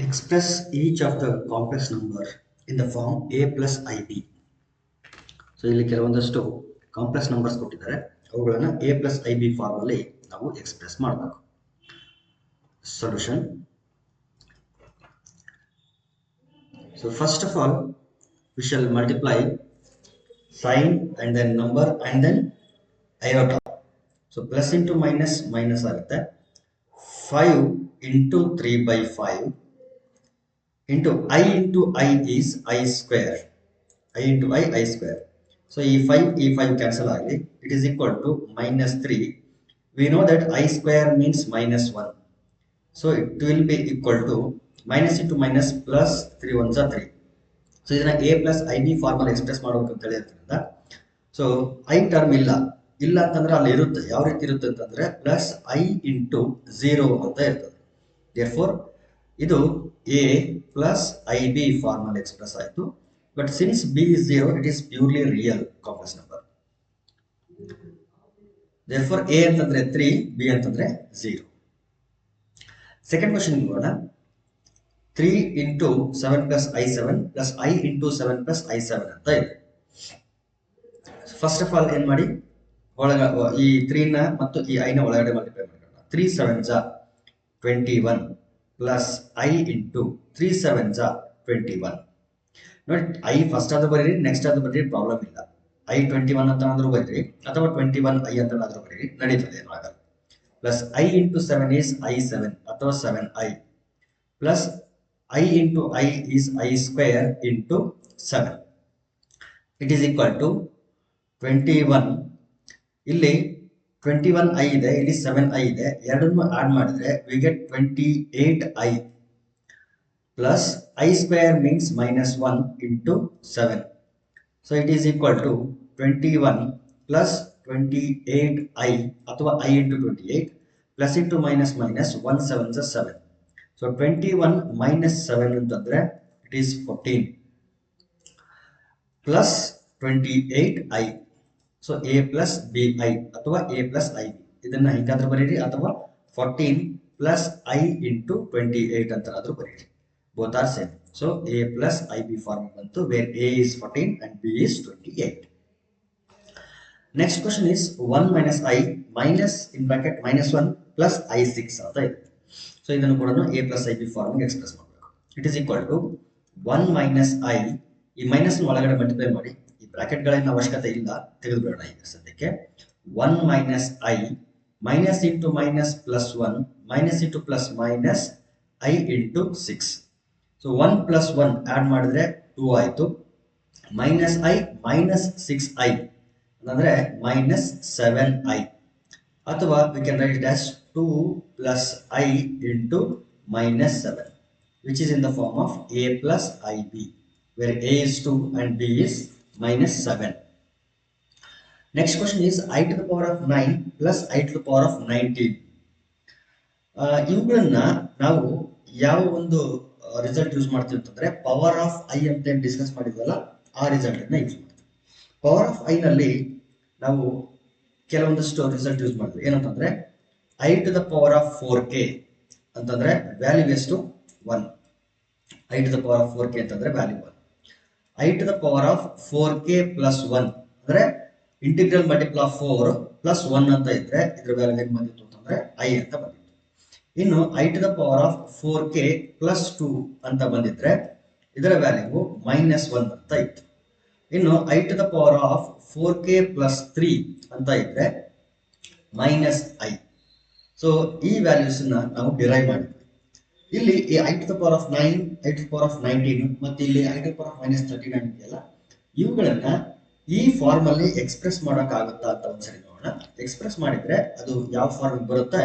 Express each of the complex number in the form a plus ib. So ಇಲ್ಲಿ ಕೆಲವೊಂದಷ್ಟು complex numbers ಕೊಟ್ಟಿದ್ದಾರೆ, ಅವುಗಳನ್ನು a plus ib form ಅಲ್ಲಿ ನಾವು express ಮಾಡಬೇಕು. Solution. So first of all we shall multiply sign and then number and then iota. So plus into minus minus ಆಗುತ್ತೆ. 5 into 3 by 5 into I is I square. I into I square. So e 5 cancel ಆಗಲಿ. It is equal to minus 3. We know that I square means minus 1. So it will be equal to minus into minus plus 3 ones are 3. So ಇದನ್ನ a plus ib formal express ಮಾಡಬೇಕು ಅಂತ ಹೇಳಿದ್ರಿಂದ, so I term ಇಲ್ಲ ಅಂತಂದ್ರೆ ಅಲ್ಲಿ ಇರುತ್ತೆ. ಯಾವ ರೀತಿ ಇರುತ್ತೆ ಅಂತಂದ್ರೆ ಪ್ಲಸ್ I into 0 ಅಂತ ಇರ್ತದೆ. therefore ಇದು a plus ib formal express ಆಯಿತು. But since b is 0, it is purely real complex number. Therefore a ಅಂತಂದ್ರೆ 3, b ಅಂತಂದ್ರೆ 0. ಸೆಕೆಂಡ್ ಕ್ವೆಶ್ಚನ್ ನೋಡೋಣ. 3 into 7 plus I7 plus I into 7 plus I7 ಅಂತ ಇದೆ. First of all ಏನ್ ಮಾಡಿ, ಈ 3 ನ ಮತ್ತು ಈ I ನ ಒಳಗಡೆ ಮಲ್ಟಿಪ್ಲೈ ಮಾಡೋಣ. 3 7s are 21 plus I into 3 7s are 21. ನೋಡಿ, I ಫಸ್ಟ್ ಆದ್ರೂ ಬರೀರಿ, ನೆಕ್ಸ್ಟ್ ಆದ್ರೂ ಬರೀರಿ, ಪ್ರಾಬ್ಲಮ್ ಇಲ್ಲ. I 21 ಅಂತ ಆದ್ರೂ ಬರೀರಿ ಅಥವಾ 21 I ಅಂತ ಆದ್ರೂ ಬರೀರಿ, ನಡೀತದೆ, ಏನೂ ಆಗಲ್ಲ. Plus I into 7 is I7 ಅಥವಾ 7I plus I into I is I square into 7. It is equal to 21. ಇಲ್ಲಿ 21I ಇದೆ, ಇಲ್ಲಿ 7I ಇದೆ, ಎರಡನ್ನು ಆಡ್ ಮಾಡಿದ್ರೆ we get 28I plus I square means minus 1 into 7. So it is equal to 21 plus 28I ಅಥವಾ I into 28 plus into minus minus 1 7s are 7. So 21 minus 7 ಅಂತಂದ್ರೆ it is 14 plus 28I. So a plus bi ಅಥವಾ a plus ib, ಇದನ್ನ ಹಿಂಗಾದ್ರೂ ಬರೀರಿ ಅಥವಾ 14 plus I into 28 ಅಂತ ಆದ್ರೂ ಬರೀರಿ. Both are same. So a plus ib form ಬಂತು, where a is 14 and b is 28. Next question is 1 minus I minus in bracket minus 1 plus I6 ಅಂತ ಇದೆ. So ಇದನ್ನು ಕೂಡ a plus ib form express ಮಾಡಬೇಕು. It is equal to 1 minus I, ಈ minus ಒಳಗಡೆ multiply ಮಾಡಿ, ಈ bracket ಗಳಿನ ಅವಶ್ಯಕತೆ ಇಲ್ಲ, ತೆಗೆದುಬಿಡೋಣ ಈಗ ಸದ್ಯಕ್ಕೆ. 1 minus I minus into minus plus 1 minus into plus minus I into 6. So 1 plus 1 add ಮಾಡಿದ್ರೆ 2 ಆಯಿತು. ಮೈನಸ್ ಐ ಮೈನಸ್ 6i ಅಂದ್ರೆ ಮೈನಸ್ 7i, ಅಥವಾ we can write it as 2 plus I into minus 7, which is in the form of a plus ib, where a is 2 and b is minus 7. Next question is I to the power of 9 plus I to the power of 19. ಇವುಗಳನ್ನ ನಾವು ಯಾವ ಒಂದು result use ಮಾಡ್ತೀವಿ ಅಂತಂದ್ರೆ power of I ಅಂತ discuss ಮಾಡಿದ್ವಲ್ಲ, ಆ result ಅನ್ನ use ಮಾಡ್ತೀವಿ. ಪವರ್ ಆಫ್ ಐ ನಲ್ಲಿ ನಾವು ಕೆಲವೊಂದಷ್ಟು ರಿಸಲ್ಟ್ ಯೂಸ್ ಮಾಡಿದ್ವಿ. ಏನಂತಂದ್ರೆ I to the power of 4k ಅಂತಂದ್ರೆ ವ್ಯಾಲ್ಯೂ ಎಷ್ಟು 1. I to the power of 4k ಅಂತಂದ್ರೆ value 1. I to the power of 4k plus 1 ಅಂದ್ರೆ ಇಂಟಿಗ್ರಲ್ ಮಲ್ಟಿಪಲ್ ಆಫ್ 4 ಪ್ಲಸ್ 1 ಅಂತ ಇದ್ರೆ ಇದ್ರ ವ್ಯಾಲ್ಯೂ ಏನು ಬಂದಿತ್ತು ಅಂತಂದ್ರೆ I ಅಂತ ಬಂದಿತ್ತು. ಇನ್ನು I to the power of 4k plus 2 ಅಂತ ಬಂದಿದ್ರೆ ಇದರ ವ್ಯಾಲ್ಯೂ ಮೈನಸ್ 1 ಅಂತ ಇತ್ತು. ಇನ್ನು I to the power of 4k plus 3 ಅಂತ ಇದ್ರೆ ಮೈನಸ್ I. ಸೊ ಈ ವ್ಯಾಲ್ಯೂಸ್ ನಾವು ಡಿರೈವ್ ಮಾಡಿದ್ವಿ. ಇಲ್ಲಿ ಈ I to the power of 9, I to the power of 19 ಮತ್ತು ಇಲ್ಲಿ I to the power of minus 39 ಇದೆಯಲ್ಲ, ಇವುಗಳನ್ನ ಈ ಫಾರ್ಮ್ ಅಲ್ಲಿ ಎಕ್ಸ್ಪ್ರೆಸ್ ಮಾಡೋಕ್ಕಾಗುತ್ತಾ ಅಂತ ಒಂದ್ಸರಿ ನೋಡೋಣ. ಎಕ್ಸ್ಪ್ರೆಸ್ ಮಾಡಿದ್ರೆ ಅದು ಯಾವ ಫಾರ್ಮ್ ಬರುತ್ತೆ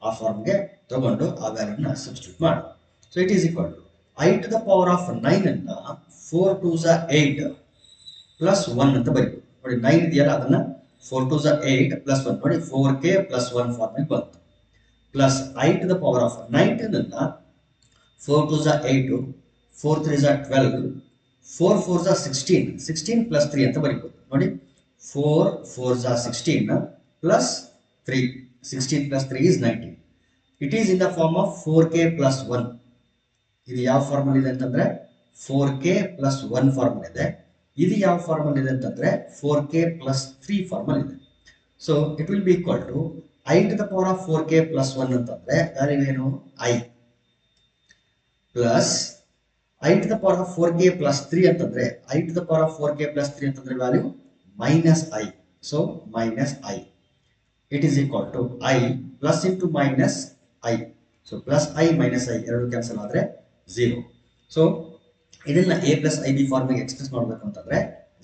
ಆ ಫಾರ್ಮ್ಗೆ ತಗೊಂಡು ಆ ವ್ಯಾಲ್ಯೂನ ಸಬ್ಸ್ಟಿಟ್ಯೂಟ್ ಮಾಡಿ. So it is equal to I to the power of 9 ಅನ್ನ 4 2s are 8 ಪ್ಲಸ್ 1 ಅಂತ ಬರೀಬೇಕು. ನೋಡಿ 9 ಇದೆಯಲ್ಲ, ಅದನ್ನ 4 2s are 8 ಪ್ಲಸ್ 1 ನೋಡಿ 4k ಪ್ಲಸ್ 1 ಫಾರ್ಮ್ ಬಂತು. Plus I to the power of 19 ಅನ್ನ 4 2s are 8 4 3s are 12 4 4s are 16 plus 3 ಅಂತ ಬರೀಬಹುದು. ನೋಡಿ 4 4s are 16 plus 3 16 plus 3 is 19. It is in the form of 4k plus 1. ಇದು ಯಾವ formal ಇದೆ ಅಂತಂದ್ರೆ 4k plus 1 formal ಇದೆ. ಇದು ಯಾವ ಫಾರ್ಮಲ್ ಇದೆ ಅಂತಂದ್ರೆ 4k ಪ್ಲಸ್ 3 ಫಾರ್ಮಲ್ ಇದೆ. So it will be equal to I to the power of 4k plus 1 ಅಂತಂದ್ರೆ ವ್ಯಾಲ್ಯೂ ಏನು I plus I to the power of 4k plus 3 ಅಂತಂದ್ರೆ I to the power of 4k plus 3 ಅಂತಂದ್ರೆ value minus I. So minus I. It is equal to I plus into minus I. So plus I minus I ಎರಡು cancel ಆದ್ರೆ 0. So ಇದನ್ನ a plus ib ಫಾರ್ಮಿಗೆ express ಮಾಡಬೇಕು ಅಂತಂದ್ರೆ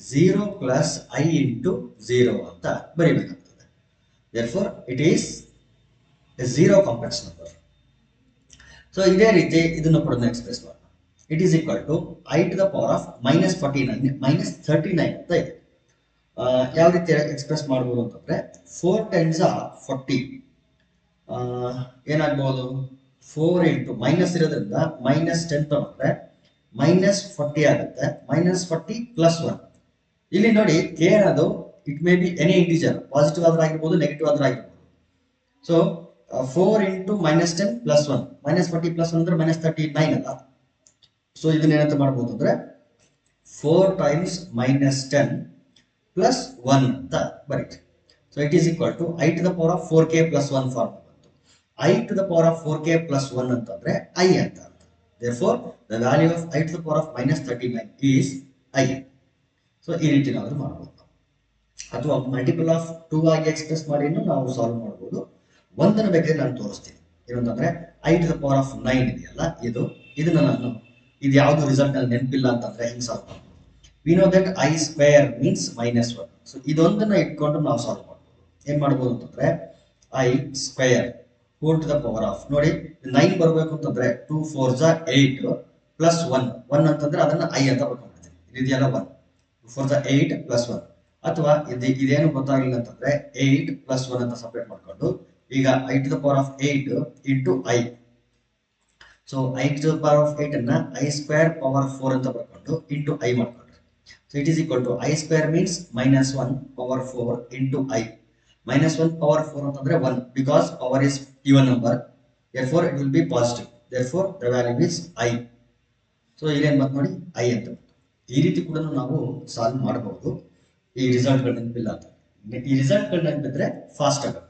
0 plus I into 0 ಅಂತ ಬರೀಬೇಕಾಗ್ತದೆ. Therefore it is a zero complex number. So ಇದೇ ರೀತಿ ಇದನ್ನು ಕೂಡ ಎಕ್ಸ್ಪ್ರೆಸ್ ಮಾಡೋಣ. It is equal to I to the power of minus 49 minus 39 ಅಂತ ಇದೆ. ಯಾವ ರೀತಿ ಎಕ್ಸ್ಪ್ರೆಸ್ ಮಾಡಬಹುದು ಅಂತಂದ್ರೆ 4 times 40 ಏನಾಗಬಹುದು 4 into ಮೈನಸ್ ಇರೋದ್ರಿಂದ minus 10 ತಗೊಂಡ್ರೆ minus 40 ಆಗುತ್ತೆ. minus 40 plus 1 ಇಲ್ಲಿ ನೋಡಿ k ಅನ್ನೋದು it may be any integer, positive ಆದ್ರೂ ಆಗಿರ್ಬೋದು ನೆಗೆಟಿವ್ ಆದ್ರೂ ಆಗಿರ್ಬೋದು. So 4 into minus 10 plus 1 minus 40 plus 1 ಅಂದ್ರೆ minus 39 ಅಲ್ಲ. ಸೊ ಇದನ್ನ ಏನಂತ ಮಾಡಬಹುದು ಅಂದ್ರೆ 4 times minus 10 plus 1 ಅಂತ ಬರೀರಿ. So it is equal to I to the power of 4k plus 1 form ಬಂತು. I to the power of 4k plus 1 ಅಂತಂದ್ರೆ I ಅಂತ. Therefore the value of I to the power of minus 39 is I. So ಈ ರೀತಿ ನಾವು ಮಾಡಬಹುದು. ಅಥವಾ multiple of 2 ಆಗಿ express ಮಾಡಿ ನಾವು ಸಾಲ್ವ್ ಮಾಡಬಹುದು. ಒಂದನ್ನು ಬೇಕಾದ್ರೆ ನಾನು ತೋರಿಸ್ತೀನಿ. ಏನಂತಂದ್ರೆ I to the power of 9 ಇದೆಯಲ್ಲ ಇದನ್ನ ನಾನು ಇದು ಯಾವುದು ರಿಸಲ್ಟ್ ಅಲ್ಲಿ ನೆನಪಿಲ್ಲ ಅಂತಂದ್ರೆ ಹಿಂಗ್ ಸಾಲ್ವ್ ಮಾಡ್ಬೋದು. We know that I square means minus 1. So ಇದೊಂದನ್ನ ಇಟ್ಕೊಂಡು ನಾವು ಸಾಲ್ವ್ ಮಾಡ್ಬೋದು. ಏನ್ ಮಾಡ್ಬೋದು ಅಂತಂದ್ರೆ I square whole to the power of ನೋಡಿ 9 ಬರಬೇಕು ಅಂತಂದ್ರೆ 2 4s 8 ಪ್ಲಸ್ 1 ಅಂತಂದ್ರೆ ಅದನ್ನ I ಅಂತ ಬರ್ಕೊಂಡ್ಬಿಡ್ತೀನಿ. ಇದೆಯಲ್ಲ 1 4s 8 ಪ್ಲಸ್ 1 ಅಥವಾ ಇದೇನು ಗೊತ್ತಾಗಲಿಲ್ಲ ಅಂತಂದ್ರೆ 8 ಪ್ಲಸ್ 1 ಅಂತ ಸಪರೇಟ್ ಮಾಡ್ಕೊಂಡು ಈಗ I to the power of 8 into I. So I to the power of 8 ಅನ್ನ I ಸ್ಕ್ವೇರ್ ಪವರ್ 4 ಅಂತ ಬರ್ಕೊಂಡು into I ಮಾಡ್ಕೊಂಡ್ರೆ so it is equal to I square means minus 1 power 4 into I. minus 1 power 4 ಅಂತಂದ್ರೆ 1 because power is even number, therefore it will be positive, therefore the value is I. So ಇಲ್ಲೇನು ಬಂತು ನೋಡಿ I ಅಂತ. ಈ ರೀತಿ ಕೂಡ ನಾವು solve ಮಾಡಬಹುದು. ಈ ರಿಸಲ್ಟ್ಗಳು ನೆನಪಿಲ್ಲ ಅಂತ ಈ ರಿಸಲ್ಟ್ಗಳು ನೆನಪಿದ್ರೆ ಫಾಸ್ಟ್ ಆಗುತ್ತೆ.